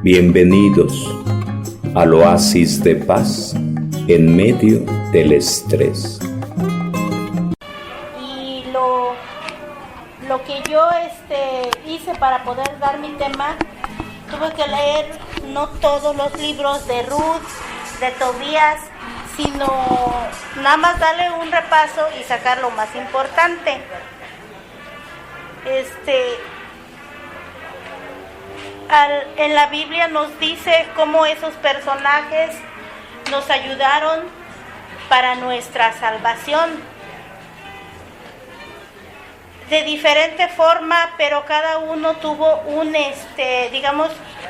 Bienvenidos al oasis de paz en medio del estrés. Y lo que yo hice para poder dar mi tema, tuve que leer no todos los libros de Ruth, de Tobías, sino nada más darle un repaso y sacar lo más importante. En la Biblia nos dice cómo esos personajes nos ayudaron para nuestra salvación. De diferente forma, pero cada uno tuvo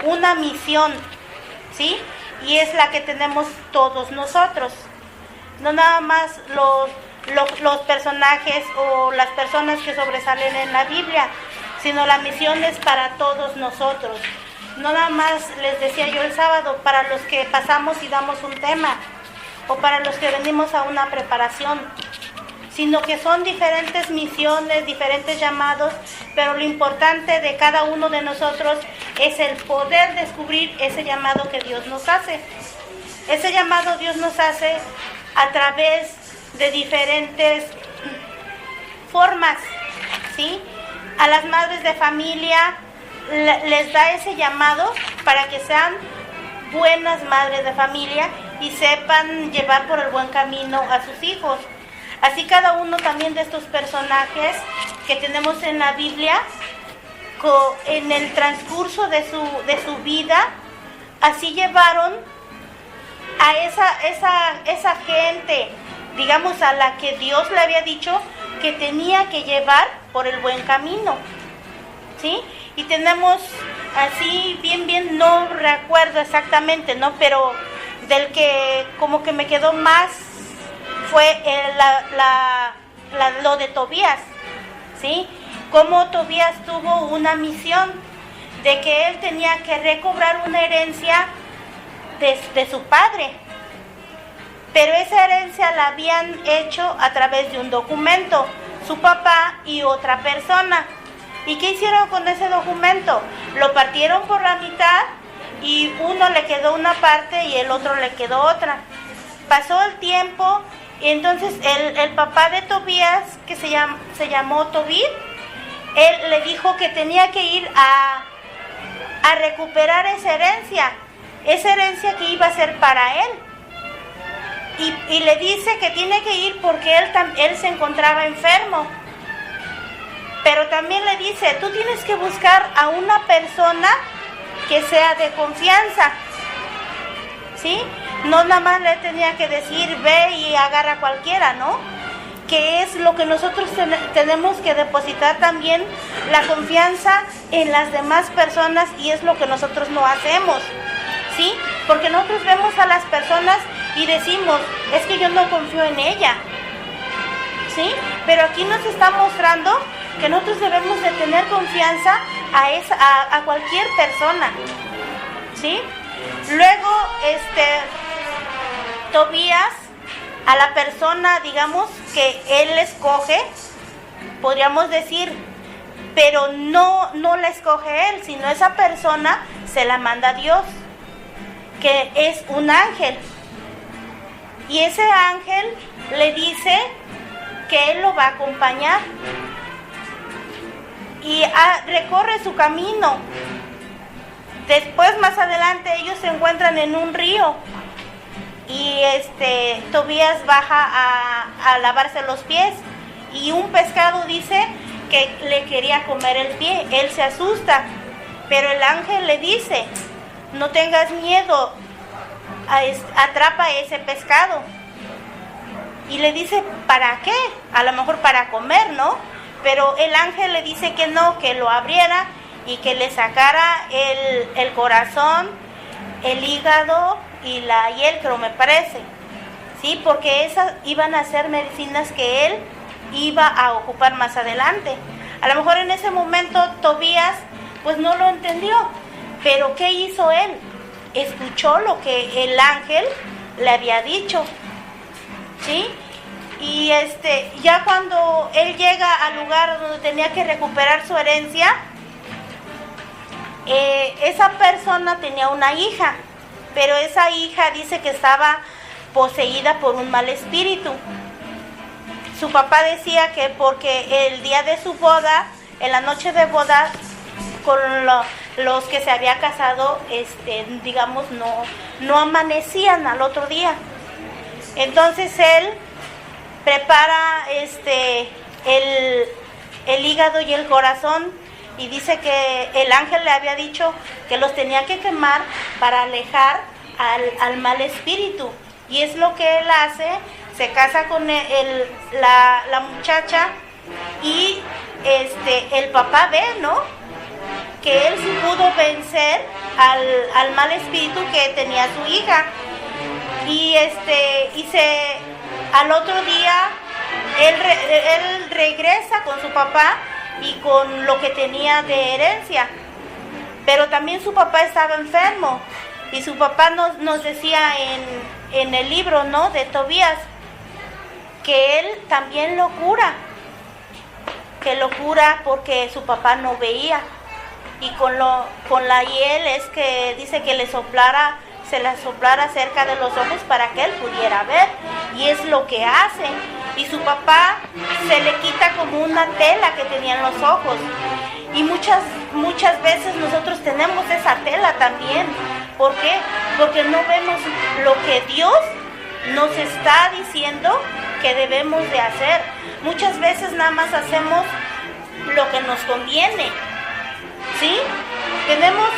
una misión, ¿sí? Y es la que tenemos todos nosotros. No nada más los personajes o las personas que sobresalen en la Biblia, sino la misión es para todos nosotros. No nada más, les decía yo el sábado, para los que pasamos y damos un tema, o para los que venimos a una preparación, sino que son diferentes misiones, diferentes llamados, pero lo importante de cada uno de nosotros es el poder descubrir ese llamado que Dios nos hace. Ese llamado Dios nos hace a través de diferentes formas, ¿sí? A las madres de familia les da ese llamado para que sean buenas madres de familia y sepan llevar por el buen camino a sus hijos. Así cada uno también de estos personajes que tenemos en la Biblia, en el transcurso de su vida, así llevaron a esa gente, digamos, a la que Dios le había dicho que tenía que llevar por el buen camino, ¿sí? Y tenemos así, bien, no recuerdo exactamente, ¿no? Pero del que como que me quedó más fue lo de Tobías, ¿sí? Cómo Tobías tuvo una misión de que él tenía que recobrar una herencia de su padre, pero esa herencia la habían hecho a través de un documento, su papá y otra persona. ¿Y qué hicieron con ese documento? Lo partieron por la mitad y uno le quedó una parte y el otro le quedó otra. Pasó el tiempo y entonces el papá de Tobías, que se llamó Tobit, él le dijo que tenía que ir a recuperar esa herencia que iba a ser para él. Y le dice que tiene que ir porque él se encontraba enfermo. Pero también le dice, tú tienes que buscar a una persona que sea de confianza, ¿sí? No nada más le tenía que decir, ve y agarra a cualquiera, ¿no? Que es lo que nosotros tenemos que depositar también, la confianza en las demás personas, y es lo que nosotros no hacemos, ¿sí? Porque nosotros vemos a las personas y decimos, es que yo no confío en ella, ¿sí? Pero aquí nos está mostrando que nosotros debemos de tener confianza a cualquier persona, ¿sí? Luego, Tobías, a la persona, digamos, que él escoge, podríamos decir, pero no la escoge él, sino esa persona se la manda a Dios, que es un ángel. Y ese ángel le dice que él lo va a acompañar y recorre su camino. Después, más adelante, ellos se encuentran en un río y Tobías baja a lavarse los pies y un pescado dice que le quería comer el pie. Él se asusta, pero el ángel le dice, no tengas miedo, atrapa ese pescado. Y le dice, ¿para qué? A lo mejor para comer, ¿no? Pero el ángel le dice que no, que lo abriera y que le sacara el corazón, el hígado y la hiel, creo, me parece, ¿sí? Porque esas iban a ser medicinas que él iba a ocupar más adelante. A lo mejor en ese momento Tobías pues no lo entendió, pero ¿qué hizo él? Escuchó lo que el ángel le había dicho, ¿sí? Y ya cuando él llega al lugar donde tenía que recuperar su herencia, esa persona tenía una hija, pero esa hija dice que estaba poseída por un mal espíritu. Su papá decía que porque el día de su boda, en la noche de boda, con los que se había casado, digamos, no amanecían al otro día. Entonces él prepara el hígado y el corazón, y dice que el ángel le había dicho que los tenía que quemar para alejar al mal espíritu. Y es lo que él hace, se casa con la muchacha, y el papá ve, ¿no?, que él sí pudo vencer al mal espíritu que tenía su hija. Y al otro día él regresa con su papá y con lo que tenía de herencia. Pero también su papá estaba enfermo, y su papá nos decía en el libro, ¿no?, de Tobías, que él también lo cura, porque su papá no veía, y con la hiel es que dice que se le soplara cerca de los ojos para que él pudiera ver, y es lo que hace. Y su papá se le quita como una tela que tenía en los ojos, y muchas veces nosotros tenemos esa tela también. ¿Por qué? Porque no vemos lo que Dios nos está diciendo que debemos de hacer. Muchas veces nada más hacemos lo que nos conviene, ¿sí? Tenemos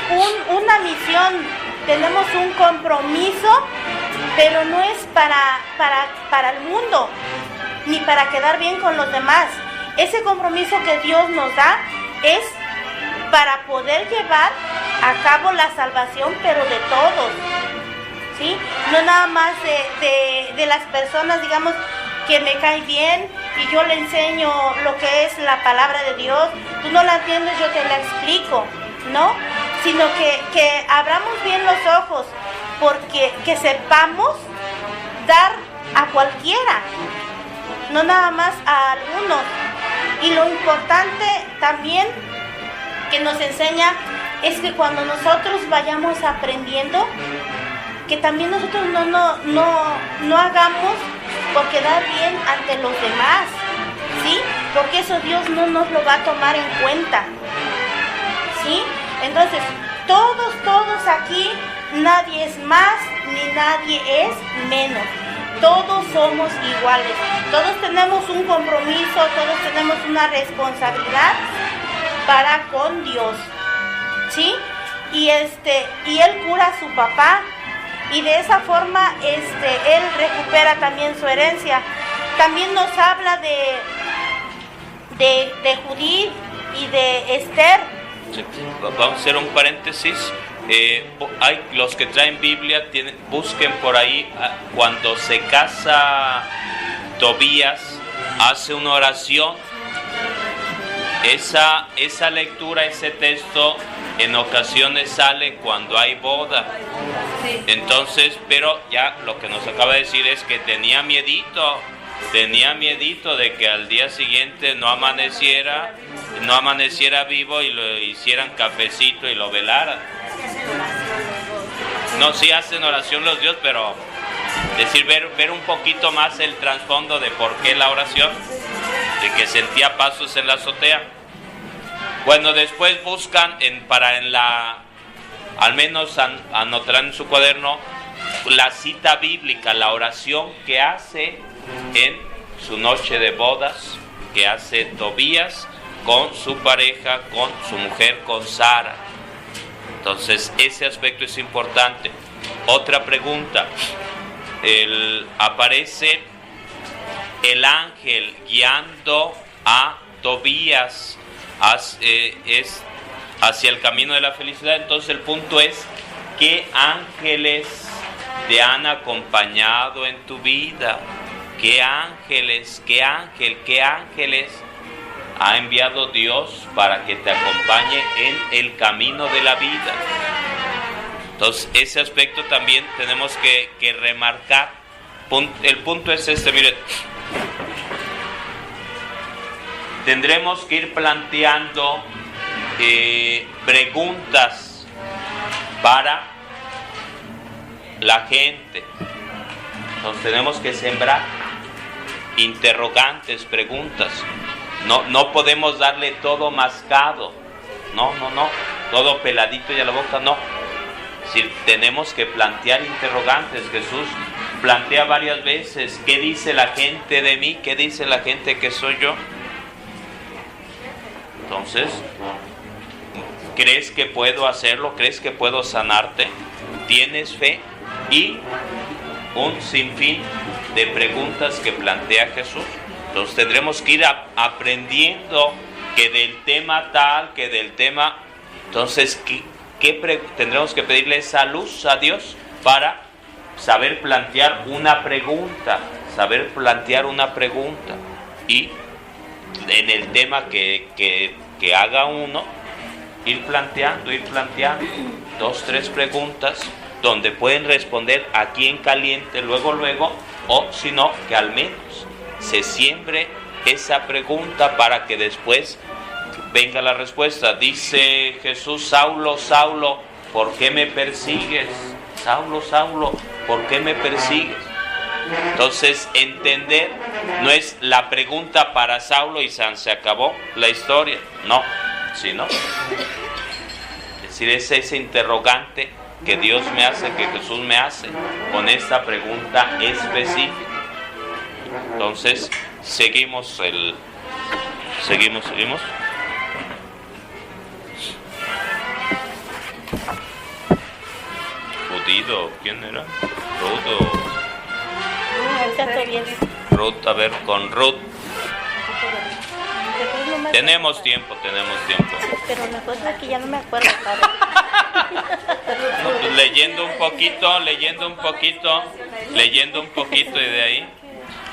una misión, tenemos un compromiso, pero no es para el mundo, ni para quedar bien con los demás. Ese compromiso que Dios nos da es para poder llevar a cabo la salvación, pero de todos, ¿sí? No nada más de las personas, digamos, que me cae bien y yo le enseño lo que es la palabra de Dios. Tú no la entiendes, yo te la explico, ¿no? Sino que abramos bien los ojos, porque que sepamos dar a cualquiera, no nada más a algunos. Y lo importante también que nos enseña es que cuando nosotros vayamos aprendiendo, que también nosotros no hagamos por quedar bien ante los demás, ¿sí? Porque eso Dios no nos lo va a tomar en cuenta, ¿sí? Entonces, todos aquí, nadie es más ni nadie es menos. Todos somos iguales, todos tenemos un compromiso, todos tenemos una responsabilidad para con Dios, ¿sí? Y él cura a su papá, y de esa forma él recupera también su herencia. También nos habla de Judith y de Esther. Sí, vamos a hacer un paréntesis. Hay los que traen Biblia, busquen por ahí cuando se casa Tobías, hace una oración. Esa lectura, ese texto en ocasiones sale cuando hay boda. Entonces, pero ya lo que nos acaba de decir es que tenía miedito de que al día siguiente no amaneciera vivo y lo hicieran cafecito y lo velaran. No, sí hacen oración los dioses, pero decir, ver un poquito más el trasfondo de por qué la oración, de que sentía pasos en la azotea. Bueno, después buscan al menos anotarán en su cuaderno la cita bíblica, la oración que hace en su noche de bodas, que hace Tobías con su pareja, con su mujer, con Sara. Entonces, ese aspecto es importante. Otra pregunta, aparece el ángel guiando a Tobías hacia el camino de la felicidad. Entonces el punto es, ¿qué ángeles te han acompañado en tu vida? ¿Qué ángeles ha enviado Dios para que te acompañe en el camino de la vida? Entonces ese aspecto también tenemos que remarcar. El punto es miren, tendremos que ir planteando preguntas para la gente. Entonces tenemos que sembrar interrogantes, preguntas. No podemos darle todo mascado. No, todo peladito y a la boca, no. Si tenemos que plantear interrogantes. Jesús plantea varias veces: ¿qué dice la gente de mí? ¿Qué dice la gente que soy yo? Entonces, ¿crees que puedo hacerlo? ¿Crees que puedo sanarte? ¿Tienes fe? Y un sinfín de preguntas que plantea Jesús. Entonces tendremos que ir aprendiendo que del tema tal, que del tema... Entonces, tendremos que pedirle esa luz a Dios para saber plantear una pregunta. Y en el tema que haga uno, ir planteando 2, 3 preguntas donde pueden responder aquí en caliente luego, o si no, que al menos se siembre esa pregunta para que después venga la respuesta. Dice Jesús: Saulo, Saulo, ¿por qué me persigues? Saulo, Saulo, ¿por qué me persigues? Entonces, entender no es la pregunta para Saulo y se acabó la historia, no, sino es decir, es ese interrogante que Dios me hace, que Jesús me hace, con esta pregunta específica. Entonces, seguimos. Judío, ¿quién era? Ruth, a ver, con Ruth. Tenemos tiempo. Pero la cosa es que ya no me acuerdo, padre. No, pues leyendo un poquito y de ahí.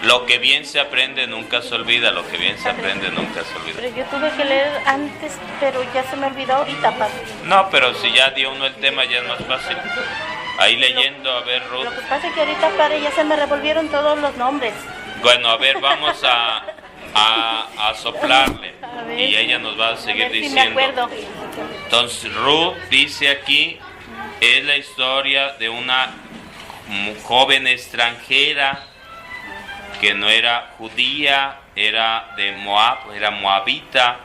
Lo que bien se aprende nunca se olvida, Pero yo tuve que leer antes, pero ya se me olvidó ahorita, padre. No, pero si ya dio uno el tema ya es más fácil. Ahí leyendo, a ver, Ruth. Lo que pasa es que ahorita, padre, ya se me revolvieron todos los nombres. Bueno, a ver, vamos a soplarle. Y ella nos va a seguir diciendo. Si me acuerdo. Entonces, Ruth dice aquí, es la historia de una joven extranjera que no era judía, era de Moab, era moabita.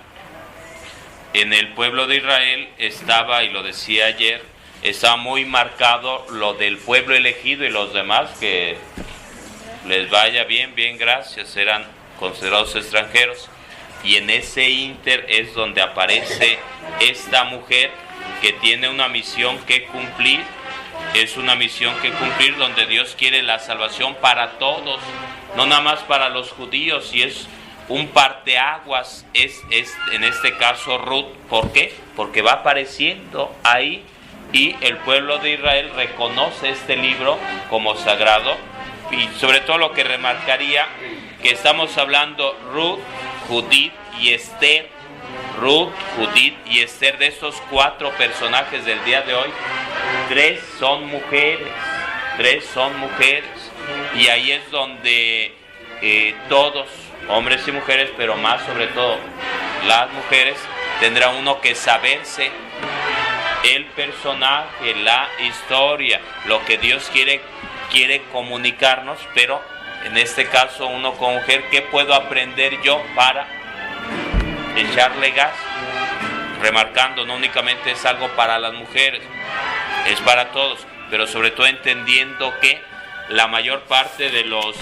En el pueblo de Israel estaba, y lo decía ayer, estaba muy marcado lo del pueblo elegido, y los demás que les vaya bien, gracias, eran considerados extranjeros. Y en ese ínter es donde aparece esta mujer que tiene una misión que cumplir. Es una misión que cumplir donde Dios quiere la salvación para todos, no nada más para los judíos, y es un parteaguas, es en este caso Ruth. ¿Por qué? Porque va apareciendo ahí, y el pueblo de Israel reconoce este libro como sagrado. Y sobre todo lo que remarcaría, que estamos hablando Ruth, Judith y Esther. Ruth, Judith y Esther, de estos 4 personajes del día de hoy, 3 son mujeres, y ahí es donde todos, hombres y mujeres, pero más sobre todo las mujeres, tendrá uno que saberse el personaje, la historia, lo que Dios quiere comunicarnos, pero en este caso uno como mujer, ¿qué puedo aprender yo para echarle gas? Remarcando, no únicamente es algo para las mujeres, es para todos, pero sobre todo entendiendo que la mayor parte de los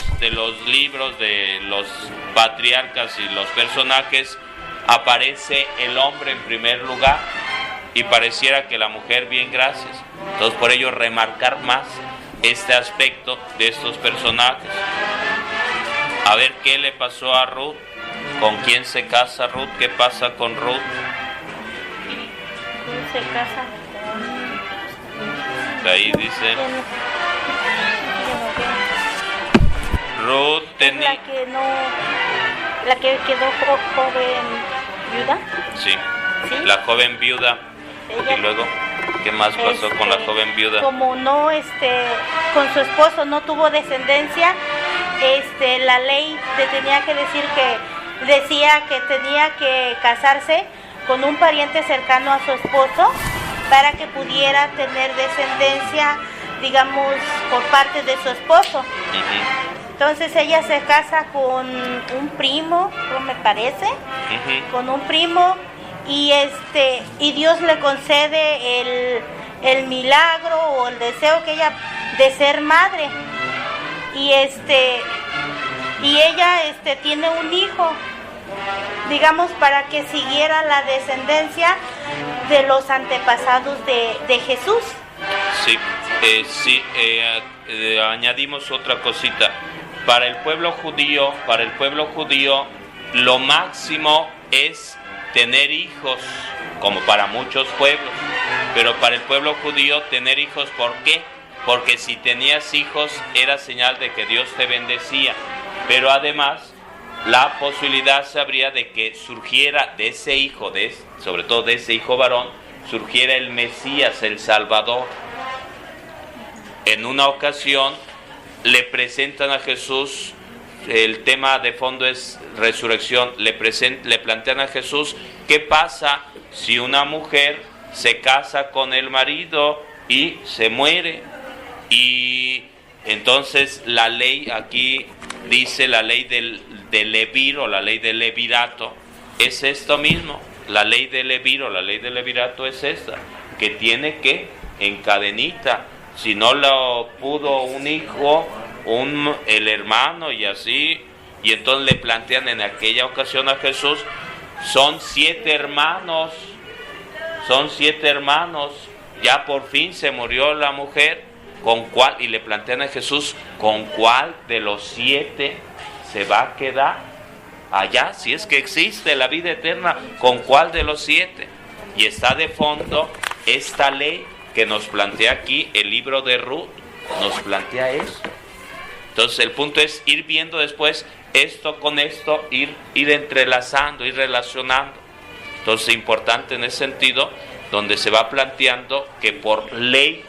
libros de los patriarcas y los personajes aparece el hombre en primer lugar, y pareciera que la mujer, bien, gracias. Entonces, por ello remarcar más este aspecto de estos personajes. A ver qué le pasó a Ruth, con quién se casa Ruth, qué pasa con Ruth. Se casa. Ahí dice Ruth tenía la que quedó joven viuda. Sí, la joven viuda. Ella, y luego, ¿qué más pasó con la joven viuda? Como no, con su esposo no tuvo descendencia, la ley le tenía que decir que decía que tenía que casarse con un pariente cercano a su esposo para que pudiera tener descendencia, digamos, por parte de su esposo. Entonces ella se casa con un primo, me parece, con un primo, y Dios le concede el milagro o el deseo que ella de ser madre. Y ella tiene un hijo, digamos, para que siguiera la descendencia de los antepasados de Jesús. Sí, añadimos otra cosita. Para el pueblo judío, lo máximo es tener hijos, como para muchos pueblos. Pero para el pueblo judío tener hijos, ¿por qué? Porque si tenías hijos era señal de que Dios te bendecía. Pero además, la posibilidad se abría de que surgiera de ese hijo, sobre todo de ese hijo varón, surgiera el Mesías, el Salvador. En una ocasión le presentan a Jesús, el tema de fondo es resurrección, le plantean a Jesús, ¿qué pasa si una mujer se casa con el marido y se muere? Y entonces la ley aquí dice, la ley del levir o la ley del levirato es esto mismo. La ley del levir o la ley del levirato es esta, que tiene que en cadenita. Si no lo pudo un hijo, el hermano y así, y entonces le plantean en aquella ocasión a Jesús, son 7 hermanos, ya por fin se murió la mujer, ¿con cuál? Y le plantean a Jesús, ¿con cuál de los 7 se va a quedar allá? Si es que existe la vida eterna, ¿con cuál de los 7? Y está de fondo esta ley que nos plantea aquí el libro de Ruth, nos plantea eso. Entonces el punto es ir viendo después esto con esto, ir entrelazando, ir relacionando. Entonces importante en ese sentido, donde se va planteando que por ley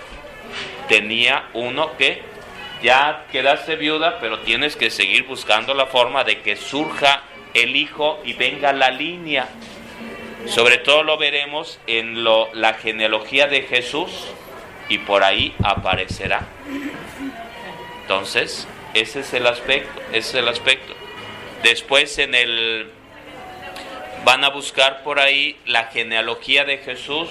tenía uno que ya quedaste viuda, pero tienes que seguir buscando la forma de que surja el hijo y venga la línea. Sobre todo lo veremos en la genealogía de Jesús, y por ahí aparecerá. Entonces, ese es el aspecto. Después van a buscar por ahí la genealogía de Jesús.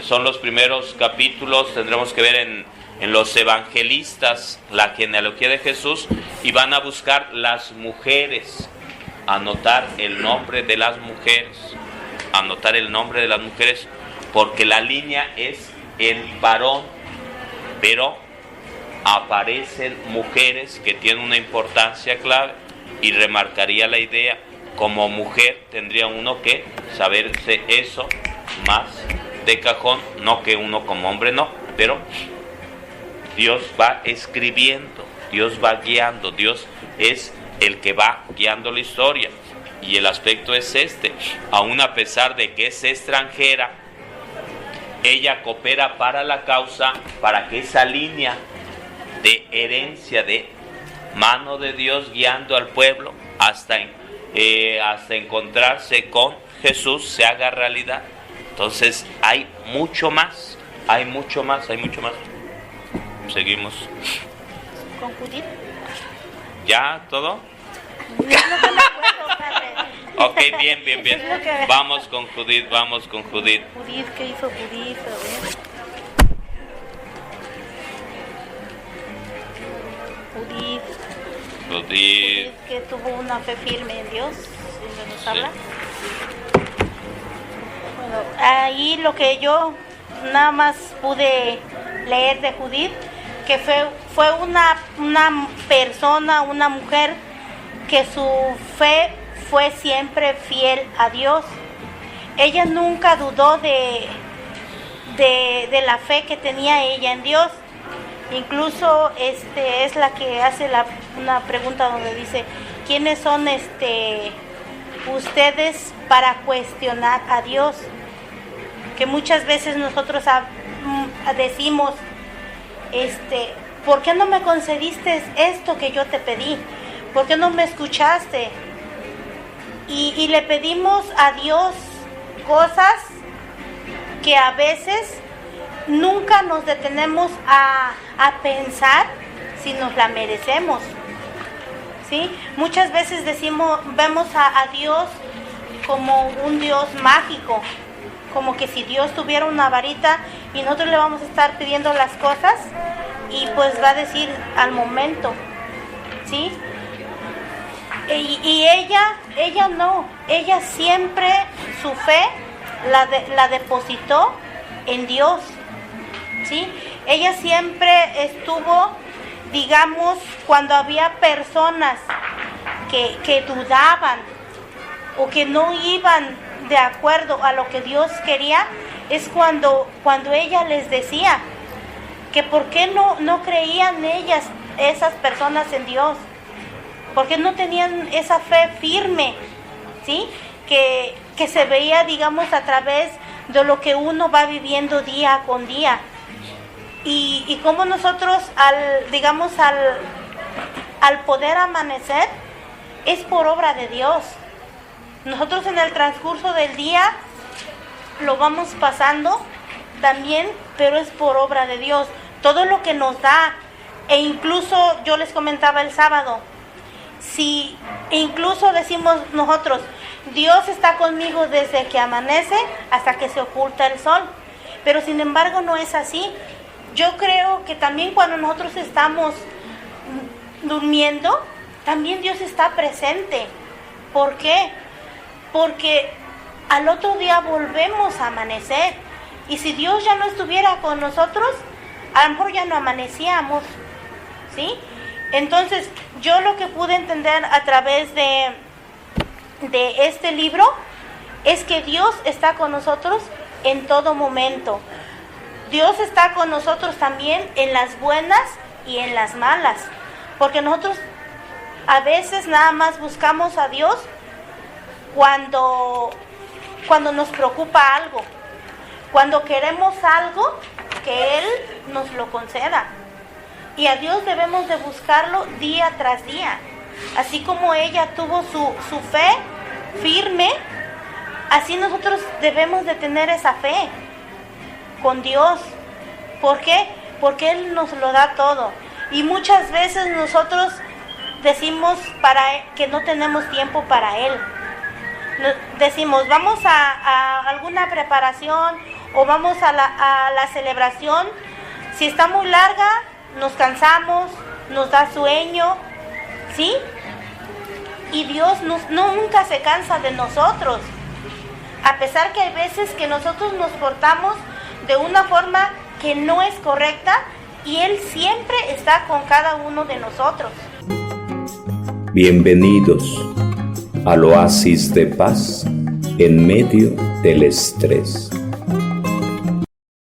Son los primeros capítulos, tendremos que ver en los evangelistas la genealogía de Jesús, y van a buscar las mujeres, anotar el nombre de las mujeres, porque la línea es el varón, pero aparecen mujeres que tienen una importancia clave, y remarcaría la idea, como mujer tendría uno que saberse eso más de cajón, no que uno como hombre no, pero Dios va escribiendo, Dios va guiando, Dios es el que va guiando la historia. Y el aspecto es aún a pesar de que es extranjera, ella coopera para la causa, para que esa línea de herencia, de mano de Dios guiando al pueblo hasta encontrarse con Jesús, se haga realidad. Entonces hay mucho más. Seguimos. ¿Con Judith? ¿Ya todo? No me acuerdo, padre. Ok, bien. Vamos con Judith. Judith, ¿qué hizo Judith? A ver. Judith, que tuvo una fe firme en Dios, ¿sí nos habla? Bueno, ahí lo que yo nada más pude leer de Judith, que fue una persona, una mujer que su fe fue siempre fiel a Dios. Ella nunca dudó de la fe que tenía ella en Dios. Incluso es la que hace una pregunta donde dice, ¿quiénes son ustedes para cuestionar a Dios? Que muchas veces nosotros decimos, ¿por qué no me concediste esto que yo te pedí? ¿Por qué no me escuchaste? Y le pedimos a Dios cosas que a veces nunca nos detenemos a pensar si nos la merecemos, ¿sí? Muchas veces vemos a Dios como un Dios mágico, como que si Dios tuviera una varita y nosotros le vamos a estar pidiendo las cosas y pues va a decir al momento, ¿sí? Y ella no, ella siempre su fe la depositó en Dios, ¿sí? Ella siempre estuvo, digamos, cuando había personas que dudaban o que no iban de acuerdo a lo que Dios quería, es cuando ella les decía que por qué no creían esas personas en Dios, porque no tenían esa fe firme, ¿sí? Que se veía, digamos, a través de lo que uno va viviendo día con día. Y como nosotros, al poder amanecer, es por obra de Dios. Nosotros en el transcurso del día lo vamos pasando también, pero es por obra de Dios. Todo lo que nos da, e incluso yo les comentaba el sábado, si incluso decimos nosotros, Dios está conmigo desde que amanece hasta que se oculta el sol, pero sin embargo no es así. Yo creo que también cuando nosotros estamos durmiendo, también Dios está presente. ¿Por qué? Porque al otro día volvemos a amanecer, y si Dios ya no estuviera con nosotros, a lo mejor ya no amanecíamos, ¿sí? Entonces, yo lo que pude entender a través de este libro es que Dios está con nosotros en todo momento. Dios está con nosotros también en las buenas y en las malas, porque nosotros a veces nada más buscamos a Dios cuando nos preocupa algo, cuando queremos algo, que Él nos lo conceda. Y a Dios debemos de buscarlo día tras día. Así como ella tuvo su fe firme, así nosotros debemos de tener esa fe con Dios. ¿Por qué? Porque Él nos lo da todo. Y muchas veces nosotros decimos que no tenemos tiempo para Él. Decimos, vamos a alguna preparación o vamos a la celebración. Si está muy larga, nos cansamos, nos da sueño, ¿sí? Y Dios nunca se cansa de nosotros, a pesar que hay veces que nosotros nos portamos de una forma que no es correcta, y Él siempre está con cada uno de nosotros. Bienvenidos al oasis de paz en medio del estrés.